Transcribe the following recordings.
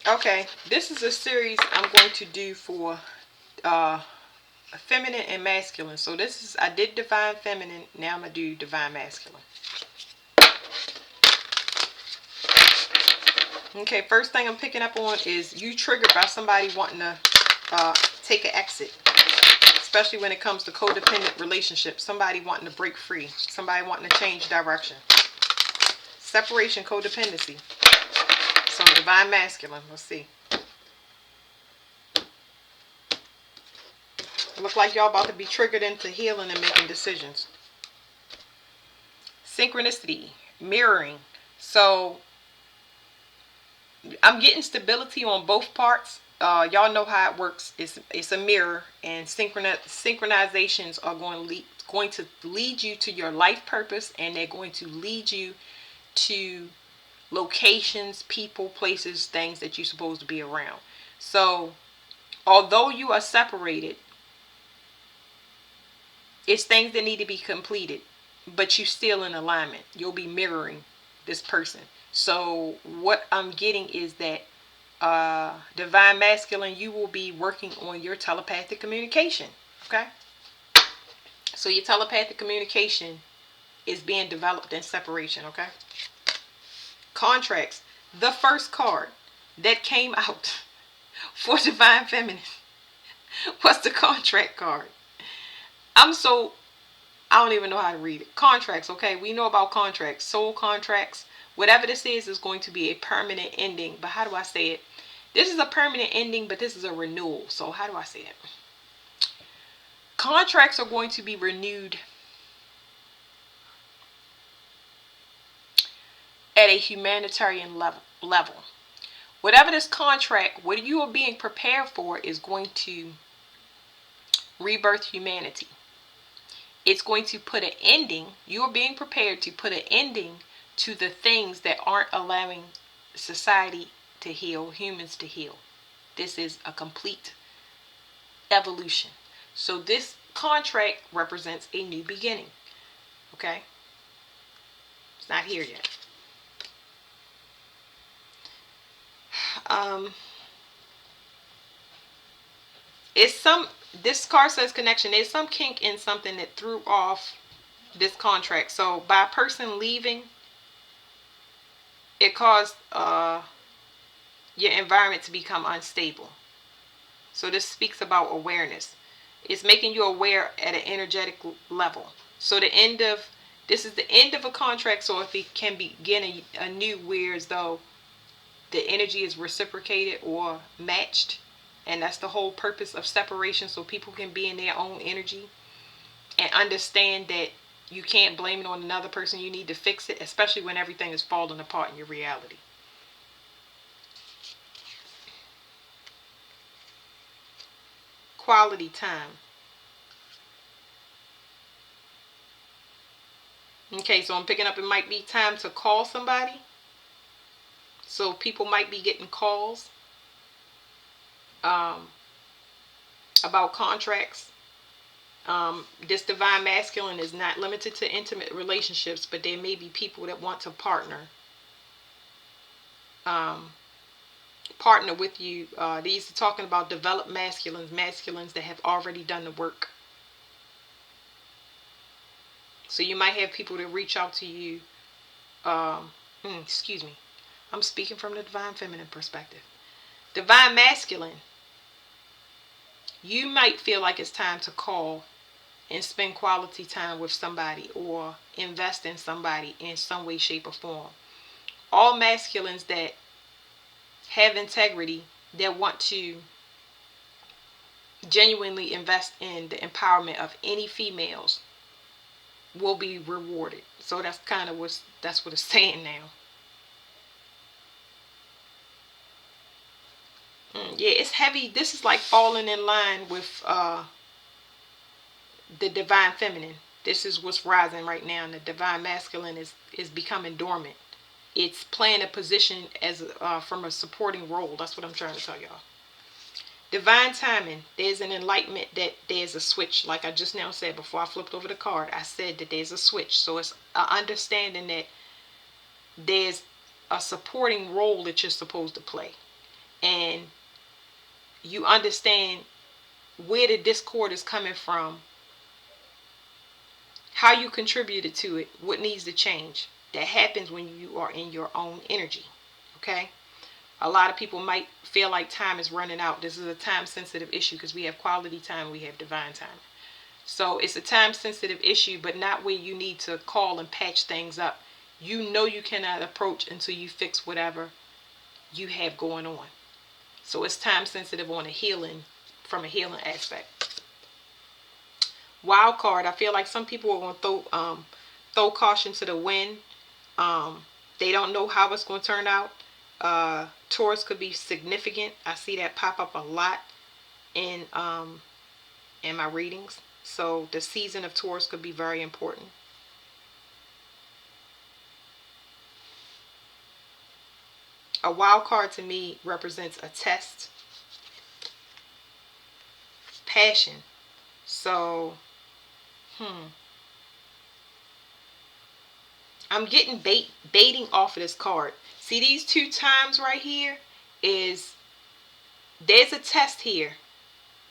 Okay, this is a series I'm going to do for uh feminine and masculine. So this is, I did divine feminine, now I'm gonna do divine masculine. Okay, first thing I'm picking up on is you triggered by somebody wanting to uh, take an exit, especially when it comes to codependent relationships. Somebody wanting to break free, somebody wanting to change direction. Separation, codependency. So divine masculine, let's see. It looks like y'all about to be triggered into healing and making decisions. Synchronicity, mirroring. So I'm getting stability on both parts. Y'all know how it works. It's a mirror, and synchronizations are going to lead you to your life purpose, and they're going to lead you to locations, people, places, things that you're supposed to be around. So although you are separated, it's things that need to be completed, but you're still in alignment. You'll be mirroring this person. So what I'm getting is that divine masculine, you will be working on your telepathic communication. Okay, so your telepathic communication is being developed in separation. Okay, contracts. The first card that came out for divine feminine was the contract card. I'm so, I don't even know how to read it. Contracts, okay? We know about contracts, soul contracts. Whatever this is going to be a permanent ending. But how do I say it? This is a permanent ending, but this is a renewal. So how do I say it? Contracts are going to be renewed at a humanitarian level. Whatever this contract, what you are being prepared for is going to rebirth humanity. It's going to put an ending. You are being prepared to put an ending to the things that aren't allowing society to heal, humans to heal. This is a complete evolution. So this contract represents a new beginning. Okay? It's not here yet. Um, it's some, this card says connection. There's some kink in something that threw off this contract. So by a person leaving, it caused your environment to become unstable. So this speaks about awareness. It's making you aware at an energetic level. So the end of, this is the end of a contract. So if it can begin a new, where as though the energy is reciprocated or matched, and that's the whole purpose of separation, so people can be in their own energy and understand that you can't blame it on another person. You need to fix it, especially when everything is falling apart in your reality. Quality time. Okay, so I'm picking up, it might be time to call somebody. So people might be getting calls um, about contracts. This divine masculine is not limited to intimate relationships, but there may be people that want to um, partner with you. These are talking about developed masculines that have already done the work. So you might have people that reach out to you. Excuse me. I'm speaking from the divine feminine perspective. Divine masculine, you might feel like it's time to call and spend quality time with somebody or invest in somebody in some way, shape, or form. All masculines that have integrity, that want to genuinely invest in the empowerment of any females, will be rewarded. So that's kind of that's what it's saying now. Yeah, it's heavy. This is like falling in line with the divine feminine. This is what's rising right now, and the divine masculine is becoming dormant. It's playing a position as from a supporting role. That's what I'm trying to tell y'all. Divine timing. There's an enlightenment that there's a switch. Like I just now said before I flipped over the card, I said that there's a switch. So it's understanding that there's a supporting role that you're supposed to play. and you understand where the discord is coming from, how you contributed to it, what needs to change. That happens when you are in your own energy. Okay? A lot of people might feel like time is running out. This is a time sensitive issue because we have quality time, we have divine time. So it's a time sensitive issue, but not where you need to call and patch things up. You know you cannot approach until you fix whatever you have going on. So it's time sensitive on a healing, from a healing aspect. Wild card, I feel like some people are going to throw caution to the wind. They don't know how it's going to turn out. Taurus could be significant. I see that pop up a lot in my readings. So the season of Taurus could be very important. A wild card to me represents a test, passion. So, I'm getting baiting off of this card. See these two times right here is, there's a test here.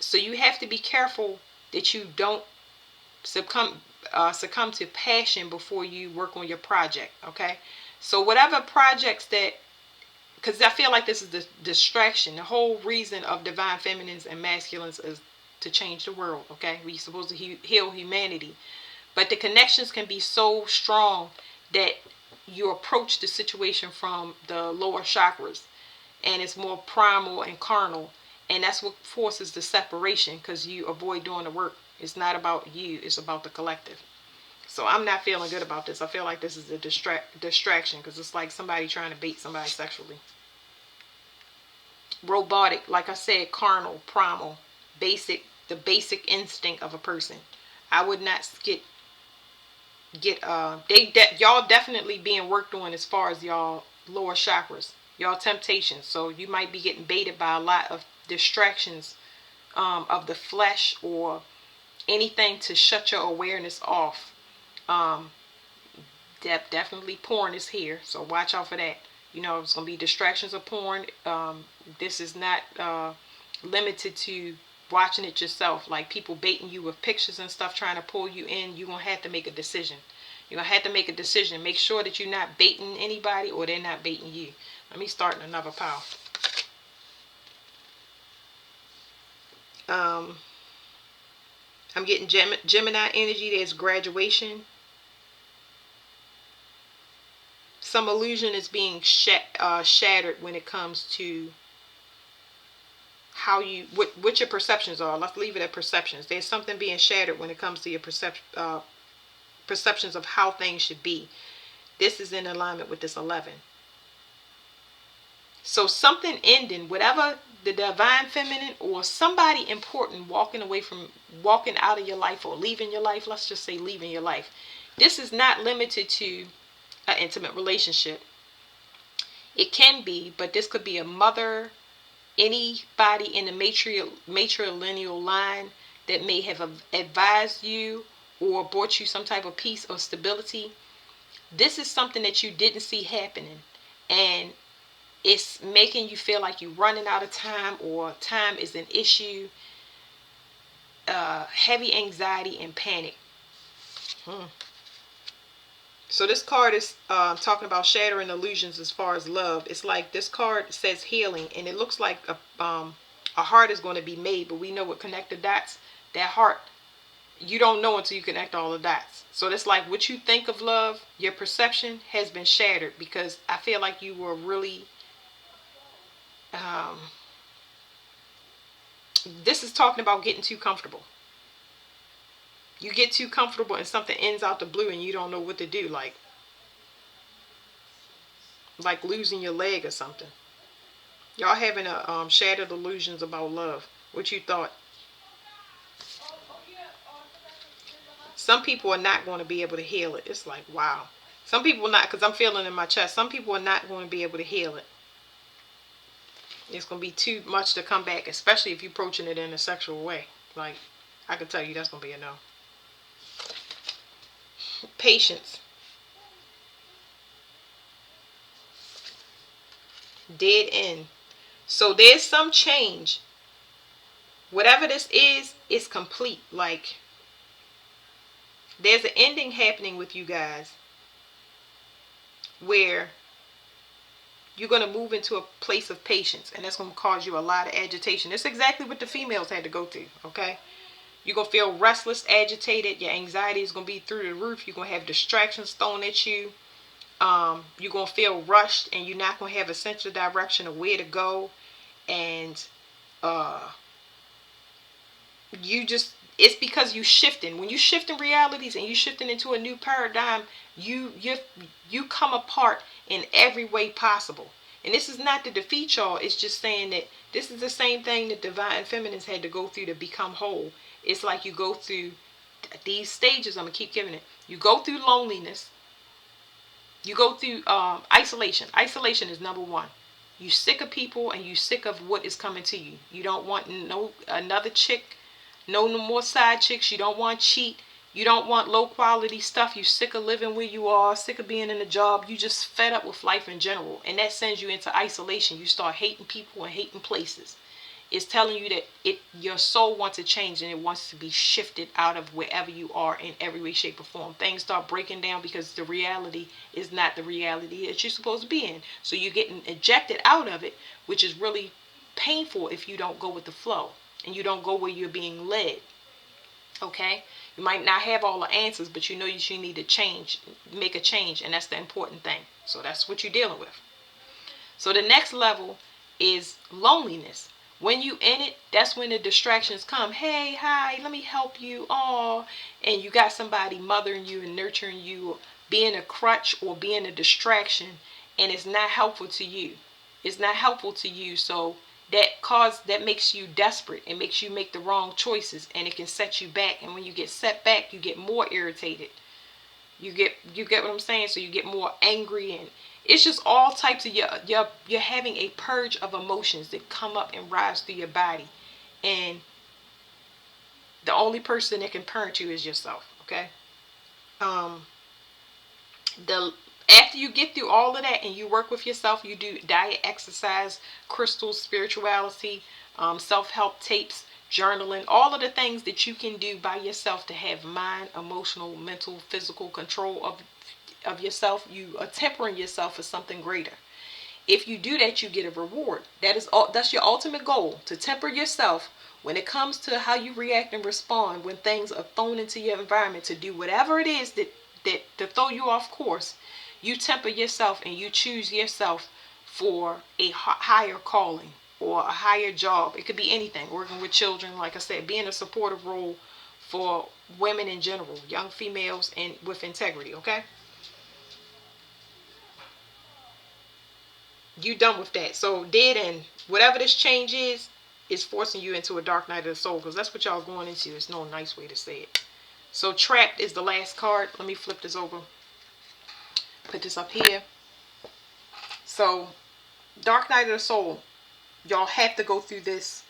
So you have to be careful that you don't succumb to passion before you work on your project. Okay, so whatever projects that, because I feel like this is the distraction. The whole reason of divine feminines and masculines is to change the world. Okay, we're supposed to heal humanity, but the connections can be so strong that you approach the situation from the lower chakras, and it's more primal and carnal, and that's what forces the separation, because you avoid doing the work. It's not about you, it's about the collective. So I'm not feeling good about this. I feel like this is a distraction, because it's like somebody trying to bait somebody sexually. Robotic, like I said, carnal, primal, basic, the basic instinct of a person. I would not y'all definitely being worked on as far as y'all lower chakras, y'all temptations. So you might be getting baited by a lot of distractions of the flesh, or anything to shut your awareness off. Definitely porn is here, so watch out for that. It's gonna be distractions of porn. This is not limited to watching it yourself, like people baiting you with pictures and stuff, trying to pull you in. You're gonna have to make a decision. Make sure that you're not baiting anybody, or they're not baiting you. Let me start another pile. I'm getting Gemini energy. There's graduation. Some illusion is being shattered when it comes to how what your perceptions are. Let's leave it at perceptions. There's something being shattered when it comes to your perceptions of how things should be. This is in alignment with this 11. So something ending, whatever the divine feminine or somebody important walking out of your life, or leaving your life. Let's just say leaving your life. This is not limited to an intimate relationship. It can be, but this could be a mother, anybody in the matrilineal line that may have advised you or brought you some type of peace or stability. This is something that you didn't see happening, and it's making you feel like you're running out of time, or time is an issue. Heavy anxiety and panic. So this card is talking about shattering illusions as far as love. It's like this card says healing, and it looks like a heart is going to be made, but we know with connect the dots, that heart, you don't know until you connect all the dots. So it's like what you think of love, your perception has been shattered, because I feel like you were really this is talking about getting too comfortable. You get too comfortable and something ends out the blue and you don't know what to do, like losing your leg or something. Y'all having a shattered illusions about love. What you thought. Some people are not going to be able to heal it. It's like, wow. Some people not, because I'm feeling in my chest. Some people are not going to be able to heal it. It's going to be too much to come back, especially if you're approaching it in a sexual way. Like, I can tell you that's going to be a no. Patience. Dead end. So there's some change. Whatever this is, it's complete. Like, there's an ending happening with you guys where you're going to move into a place of patience, and that's going to cause you a lot of agitation. That's exactly what the females had to go through, okay? You're going to feel restless, agitated. Your anxiety is going to be through the roof. You're going to have distractions thrown at you. You're going to feel rushed, and you're not going to have a sense of direction of where to go. And it's because you shifting. When you shifting realities and you shifting into a new paradigm, you come apart in every way possible. And this is not to defeat y'all. It's just saying that this is the same thing that divine feminines had to go through to become whole. It's like you go through these stages. I'm gonna keep giving it. You go through loneliness. You go through isolation. Isolation is number one. You sick of people, and you sick of what is coming to you. You don't want no another chick, no more side chicks. You don't want cheat. You don't want low quality stuff. You sick of living where you are, sick of being in a job. You just fed up with life in general, and that sends you into isolation. You start hating people and hating places. It's telling you that your soul wants to change, and it wants to be shifted out of wherever you are in every way, shape, or form. Things start breaking down because the reality is not the reality that you're supposed to be in. So you're getting ejected out of it, which is really painful if you don't go with the flow and you don't go where you're being led. Okay? You might not have all the answers, but you know that you need to change, make a change, and that's the important thing. So that's what you're dealing with. So the next level is loneliness. When you in it, that's when the distractions come. Hey, hi, let me help you. Oh, and you got somebody mothering you and nurturing you, being a crutch or being a distraction, and it's not helpful to you. It's not helpful to you. So that makes you desperate. It makes you make the wrong choices, and it can set you back. And when you get set back, you get more irritated. You get what I'm saying? So you get more angry, and it's just all types of you're having a purge of emotions that come up and rise through your body, and the only person that can parent you is yourself. Okay. The After you get through all of that and you work with yourself, you do diet, exercise, crystals, spirituality, self-help tapes, journaling, all of the things that you can do by yourself to have mind, emotional, mental, physical control of yourself. You are tempering yourself for something greater. If you do that, you get a reward. That's your ultimate goal, to temper yourself when it comes to how you react and respond when things are thrown into your environment, to do whatever it is that to throw you off course. You temper yourself and you choose yourself for a higher calling or a higher job. It could be anything. Working with children, like I said, being a supportive role for women in general, young females, and with integrity. Okay. You done with that. So dead end. Whatever this change is forcing you into a dark night of the soul, because that's what y'all going into. There's no nice way to say it. So trapped is the last card. Let me flip this over. Put this up here. So dark night of the soul. Y'all have to go through this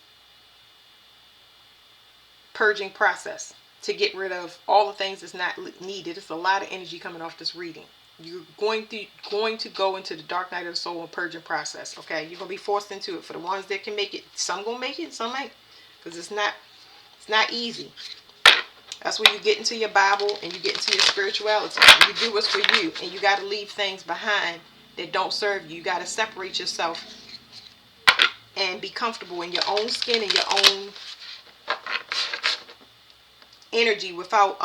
purging process to get rid of all the things that's not needed. It's a lot of energy coming off this reading. You're going to go into the dark night of the soul and purging process. Okay, you're gonna be forced into it. For the ones that can make it, some gonna make it, some ain't, because it's not easy. That's when you get into your Bible and you get into your spirituality. You do what's for you, and you got to leave things behind that don't serve you. You got to separate yourself and be comfortable in your own skin and your own energy without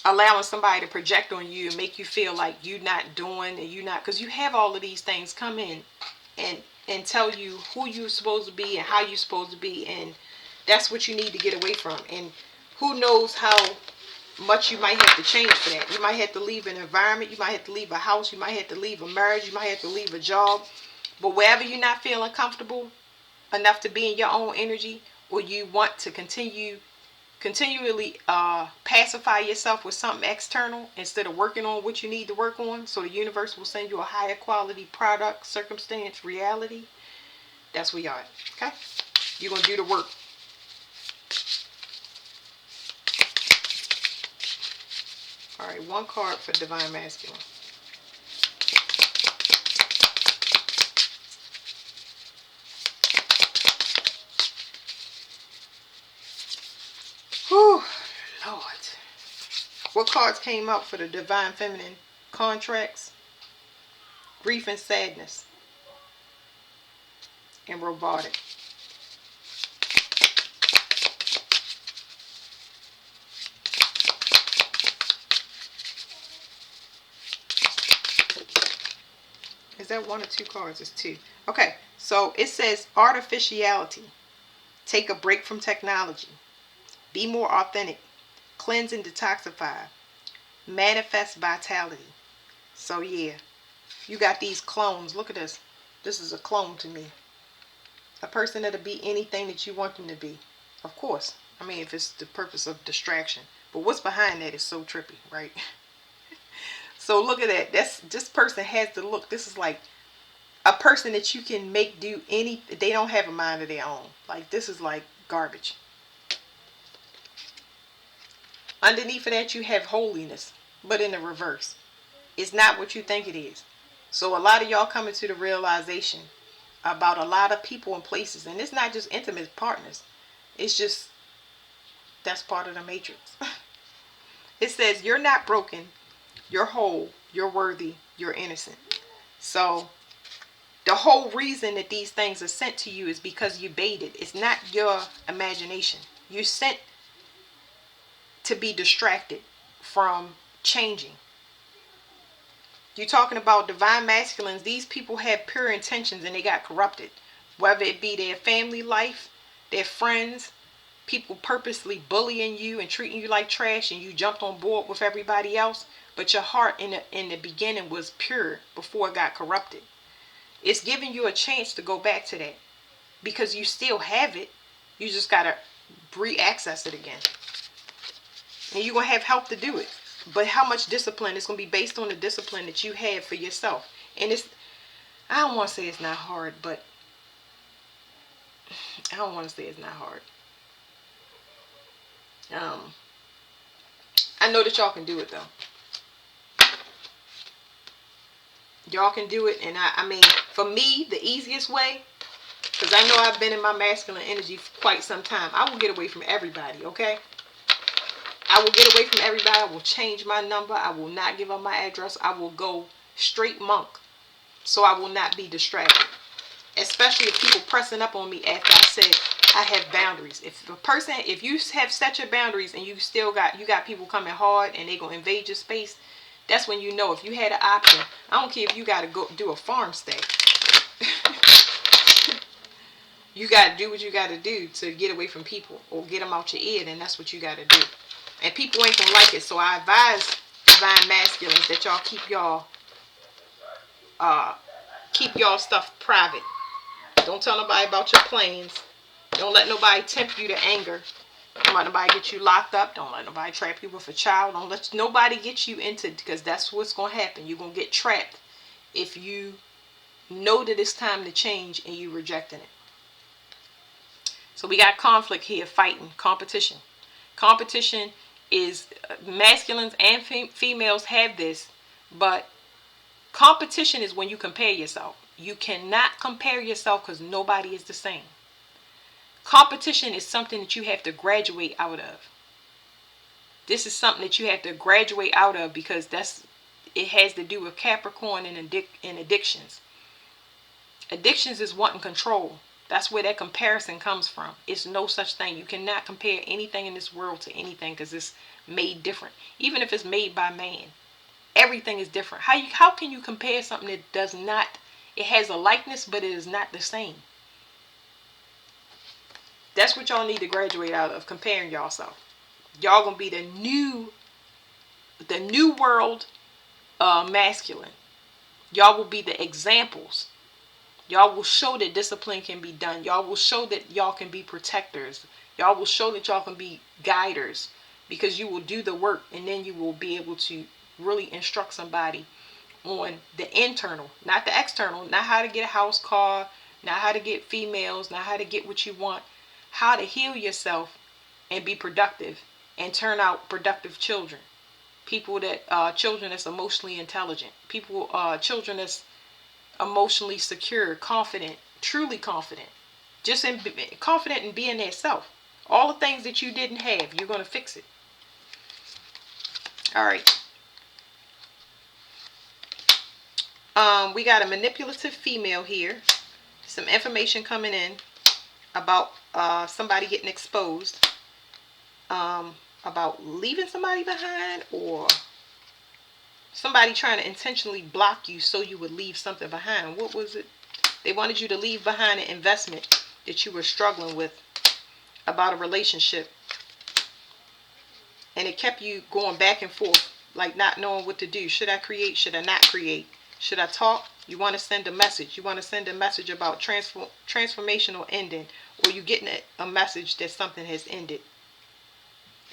allowing somebody to project on you and make you feel like you're not doing, and you're not, because you have all of these things come in and tell you who you're supposed to be and how you're supposed to be, and that's what you need to get away from. And who knows how much you might have to change for that. You might have to leave an environment, you might have to leave a house, you might have to leave a marriage, you might have to leave a job, but wherever you're not feeling comfortable enough to be in your own energy, or you want to continually pacify yourself with something external instead of working on what you need to work on, so the universe will send you a higher quality product, circumstance, reality. That's where you are. Okay, you're gonna do the work. All right, one card for divine masculine. What cards came up for the Divine Feminine contracts? Grief and sadness. And robotic. Is that one or two cards? It's two. Okay, so it says artificiality. Take a break from technology. Be more authentic. Cleanse and detoxify. Manifest vitality. So yeah, you got these clones. Look at this. This is a clone to me. A person that'll be anything that you want them to be. Of course. I mean, if it's the purpose of distraction. But what's behind that is so trippy, right? So look at that. This person has the look. This is like a person that you can make do any. They don't have a mind of their own. Like, this is like garbage. Underneath of that, you have holiness, but in the reverse. It's not what you think it is. So a lot of y'all coming to the realization about a lot of people and places, and it's not just intimate partners. It's just, that's part of the matrix. It says you're not broken, you're whole, you're worthy, you're innocent. So the whole reason that these things are sent to you is because you baited. It's not your imagination. You're sent to be distracted from changing. You're talking about divine masculines. These people had pure intentions and they got corrupted. Whether it be their family life, their friends, people purposely bullying you and treating you like trash, and you jumped on board with everybody else. But your heart in the beginning was pure before it got corrupted. It's giving you a chance to go back to that, because you still have it. You just got to re-access it again. And you're going to have help to do it. But how much discipline is going to be based on the discipline that you have for yourself. And it's, I don't want to say it's not hard, but I don't want to say it's not hard. I know that y'all can do it though. Y'all can do it. And I mean, for me, the easiest way, because I know I've been in my masculine energy for quite some time, I will get away from everybody, okay? I will get away from everybody. I will change my number. I will not give up my address. I will go straight monk, so I will not be distracted. Especially if people pressing up on me after I said I have boundaries. If you have set your boundaries and you still got people coming hard and they gonna invade your space, that's when you know. If you had an option, I don't care if you gotta go do a farm stay. You gotta do what you gotta do to get away from people or get them out your ear. Then that's what you gotta do. And people ain't gonna like it. So I advise divine masculines that y'all keep y'all stuff private. Don't tell nobody about your plans. Don't let nobody tempt you to anger. Don't let nobody get you locked up. Don't let nobody trap you with a child. Don't let nobody get you into, because that's what's gonna happen. You're gonna get trapped if you know that it's time to change and you rejecting it. So we got conflict here, fighting, competition. Competition is, masculines and females have this, but competition is when you compare yourself. You cannot compare yourself because nobody is the same. Competition is something that you have to graduate out of. This is something that you have to graduate out of, because it has to do with Capricorn and addictions. Addictions is wanting control. That's where that comparison comes from. It's no such thing. You cannot compare anything in this world to anything, because it's made different. Even if it's made by man, everything is different. How can you compare something that does not? It has a likeness, but it is not the same. That's what y'all need to graduate out of, comparing yourself. Y'all gonna be the new world masculine. Y'all will be the examples. Y'all will show that discipline can be done. Y'all will show that y'all can be protectors. Y'all will show that y'all can be guiders, because you will do the work, and then you will be able to really instruct somebody on the internal, not the external, not how to get a house, car, not how to get females, not how to get what you want, how to heal yourself and be productive and turn out productive children. Children that's emotionally intelligent. Children that's emotionally secure, confident, truly confident. Just confident in being their self. All the things that you didn't have, you're going to fix it. All right. We got a manipulative female here. Some information coming in about somebody getting exposed. About leaving somebody behind, or somebody trying to intentionally block you so you would leave something behind. What was it? They wanted you to leave behind an investment that you were struggling with about a relationship. And it kept you going back and forth, like not knowing what to do. Should I create? Should I not create? Should I talk? You want to send a message. You want to send a message about transformational ending, or you getting a message that something has ended.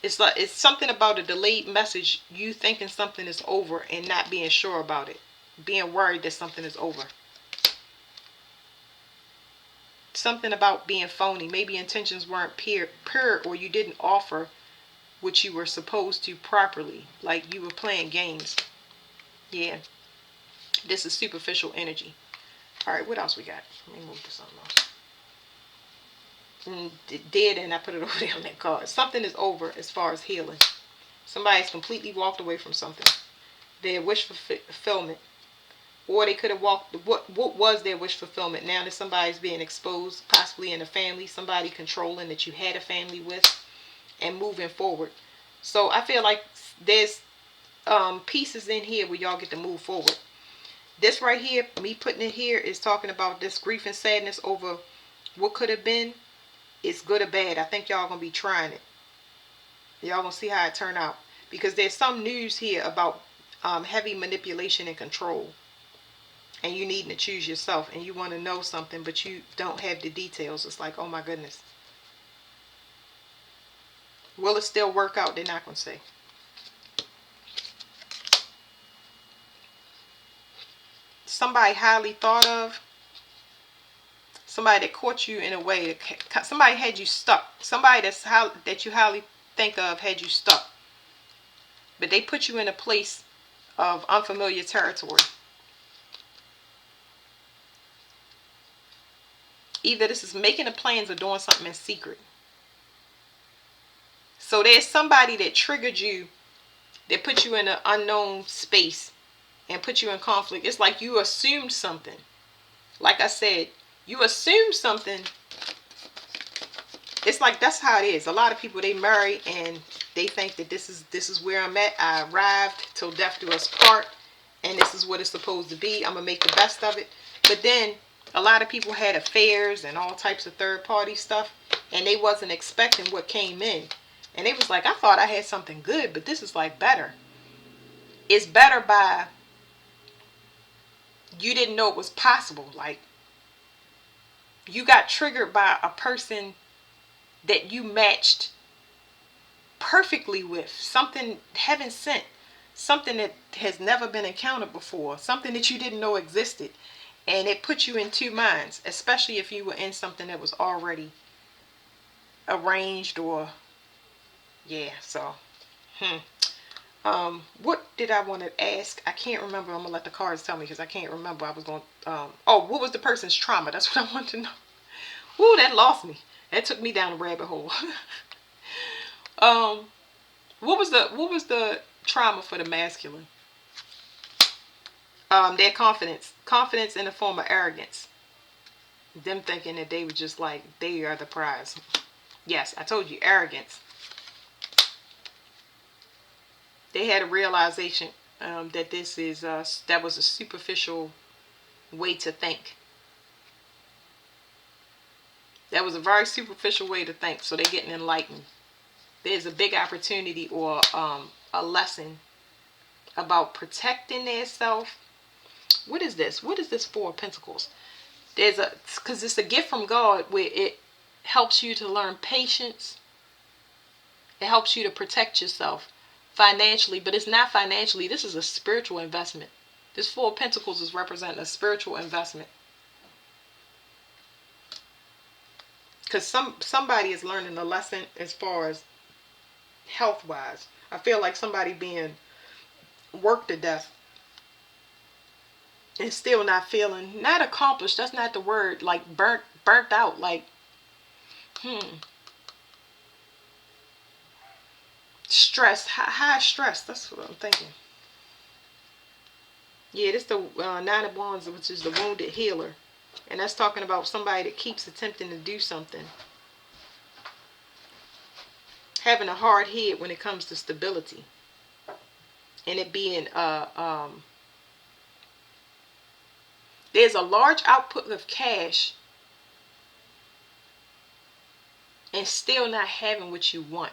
It's something about a delayed message. You thinking something is over and not being sure about it, being worried that something is over. Something about being phony. Maybe intentions weren't pure, or you didn't offer what you were supposed to properly, like you were playing games. Yeah, this is superficial energy. All right, what else we got? Let me move to something else. Dead, and I put it over there on that card. Something is over as far as healing. Somebody's completely walked away from something. Their wish fulfillment, or they could have walked. What was their wish fulfillment? Now that somebody's being exposed, possibly in a family, somebody controlling that you had a family with, and moving forward. So I feel like there's pieces in here where y'all get to move forward. This right here, me putting it here, is talking about this grief and sadness over what could have been. It's good or bad. I think y'all gonna be trying it. Y'all gonna see how it turn out, because there's some news here about heavy manipulation and control, and you needing to choose yourself, and you want to know something but you don't have the details. It's like, oh my goodness. Will it still work out? They're not going to say. Somebody highly thought of. Somebody that caught you in a way. Somebody had you stuck. Somebody that you highly think of had you stuck. But they put you in a place of unfamiliar territory. Either this is making the plans or doing something in secret. So there's somebody that triggered you, that put you in an unknown space and put you in conflict. It's like you assumed something. Like I said, you assume something. It's like that's how it is. A lot of people, they marry and they think that this is where I'm at. I arrived till death do us part, and this is what it's supposed to be. I'm gonna make the best of it. But then a lot of people had affairs and all types of third party stuff, and they wasn't expecting what came in. And they was like, I thought I had something good, but this is like better. It's better by you didn't know it was possible. Like, you got triggered by a person that you matched perfectly with. Something heaven sent. Something that has never been encountered before. Something that you didn't know existed. And it put you in two minds. Especially if you were in something that was already arranged or... Yeah, so... what did I want to ask? I can't remember. I'm going to let the cards tell me, because I can't remember. I was going... oh, what was the person's trauma? That's what I want to know. Ooh, that lost me. That took me down a rabbit hole. What was the trauma for the masculine? Their confidence. Confidence in the form of arrogance. Them thinking that they were just like, they are the prize. Yes, I told you, arrogance. They had a realization that this is that was a superficial way to think. That was a very superficial way to think. So they're getting enlightened. There's a big opportunity or a lesson about protecting their self. What is this? What is this Four of Pentacles? Because it's a gift from God where it helps you to learn patience. It helps you to protect yourself financially, but it's not financially. This is a spiritual investment. This Four of Pentacles is representing a spiritual investment. Because somebody is learning a lesson as far as health-wise. I feel like somebody being worked to death and still not feeling, not accomplished, that's not the word, like burnt out, like, Stress, high stress. That's what I'm thinking. Yeah, this the Nine of Wands, which is the wounded healer. And that's talking about somebody that keeps attempting to do something. Having a hard head when it comes to stability. And it being, there's a large output of cash and still not having what you want.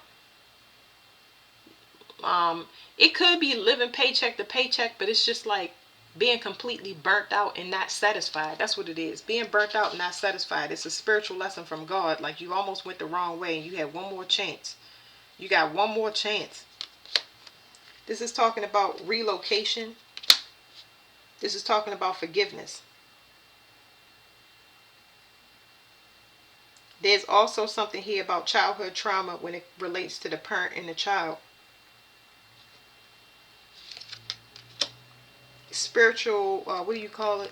It could be living paycheck to paycheck, but it's just like being completely burnt out and not satisfied. That's what it is. Being burnt out and not satisfied. It's a spiritual lesson from God. Like you almost went the wrong way and you had one more chance. You got one more chance. This is talking about relocation. This is talking about forgiveness. There's also something here about childhood trauma when it relates to the parent and the child. Spiritual, what do you call it?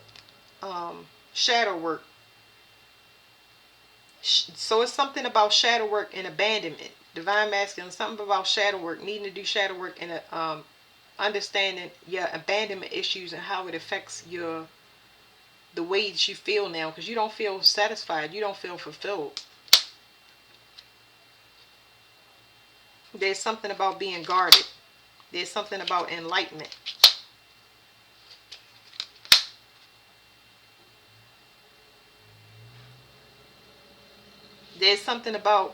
Shadow work. So it's something about shadow work and abandonment. Divine masculine, something about shadow work, needing to do shadow work and understanding your abandonment issues and how it affects the way that you feel now, because you don't feel satisfied, you don't feel fulfilled. There's something about being guarded. There's something about enlightenment. There's something about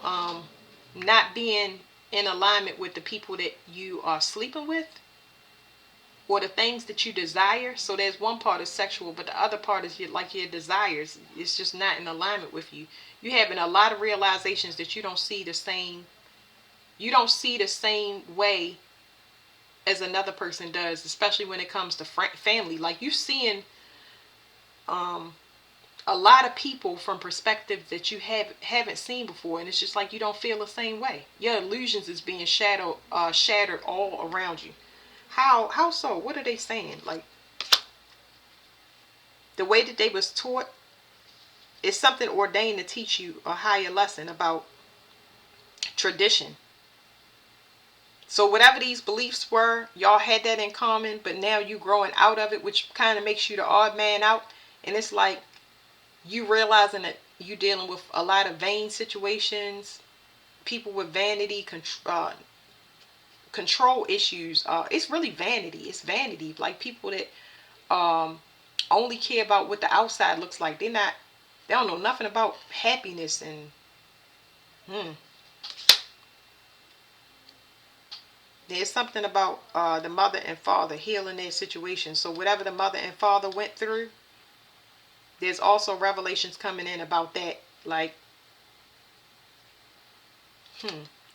not being in alignment with the people that you are sleeping with or the things that you desire. So there's one part is sexual, but the other part is like your desires. It's just not in alignment with you. You're having a lot of realizations that you don't see the same. You don't see the same way as another person does, especially when it comes to family. Like you seeing a lot of people from perspectives that you haven't seen before, and it's just like you don't feel the same way. Your illusions is being shattered all around you. How so? What are they saying? Like the way that they was taught is something ordained to teach you a higher lesson about tradition. So whatever these beliefs were, y'all had that in common, but now you growing out of it, which kind of makes you the odd man out. And it's like you realizing that you dealing with a lot of vain situations, people with vanity, control issues. It's really vanity. It's vanity. Like people that only care about what the outside looks like. They don't know nothing about happiness and there's something about the mother and father healing their situation. So whatever the mother and father went through, there's also revelations coming in about that. Like,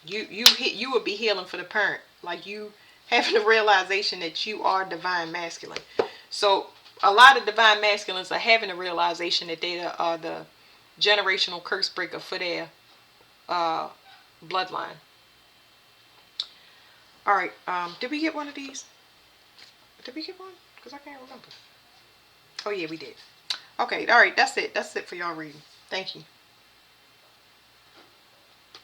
you would be healing for the parent. Like you having the realization that you are divine masculine. So a lot of divine masculines are having the realization that they are the generational curse breaker for their bloodline. All right. Did we get one of these? Did we get one? Because I can't remember. Oh yeah, we did. Okay. All right. That's it. That's it for y'all reading. Thank you.